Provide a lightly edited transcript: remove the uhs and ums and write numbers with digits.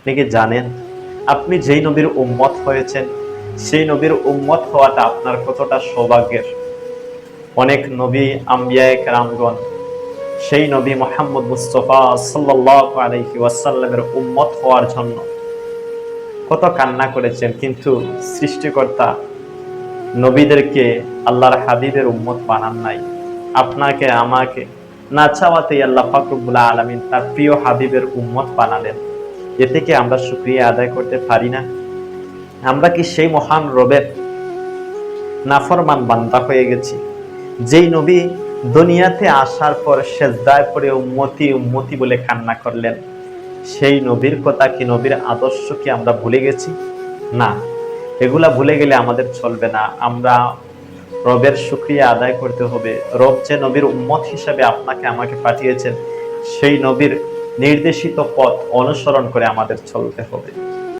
আপনি কি জানেন আপনি যেই নবীর উম্মত হয়েছেন সেই নবীর উম্মত হওয়াটা আপনার কতটা সৌভাগ্যের? অনেক নবী আম্বিয়ায়ে কেরামগণ সেই নবী মুহাম্মদ মুস্তাফা সাল্লাল্লাহু আলাইহি ওয়াসাল্লামের উম্মত হওয়ার জন্য কত কান্না করেছেন, কিন্তু সৃষ্টিকর্তা নবীদেরকে আল্লাহর হাবিবের উম্মত বানান নাই। আপনাকে আমাকে না চাওয়াতেই আল্লাহ পাক রব্বুল আলামিন তার প্রিয় হাবিবের উম্মত বানালেন। এতে কি আমরা শুকরিয়া আদায় করতে পারি না? আমরা কি সেই মহান রবের নাফরমান বান্দা হয়ে গেছি? যেই নবী দুনিয়াতে আসার পর সেজদায় পড়ে উম্মতি উম্মতি বলে কান্না করলেন, সেই নবীর কথা কি, নবীর আদর্শ কি আমরা ভুলে গেছি? না, এগুলা ভুলে গেলে আমাদের চলবে না। আমরা রবের শুকরিয়া আদায় করতে হবে। রব যে নবীর উম্মত হিসেবে আপনাকে আমাকে পাঠিয়েছেন, সেই নবীর নির্দেশিত পথ অনুসরণ করে আমাদের চলতে হবে।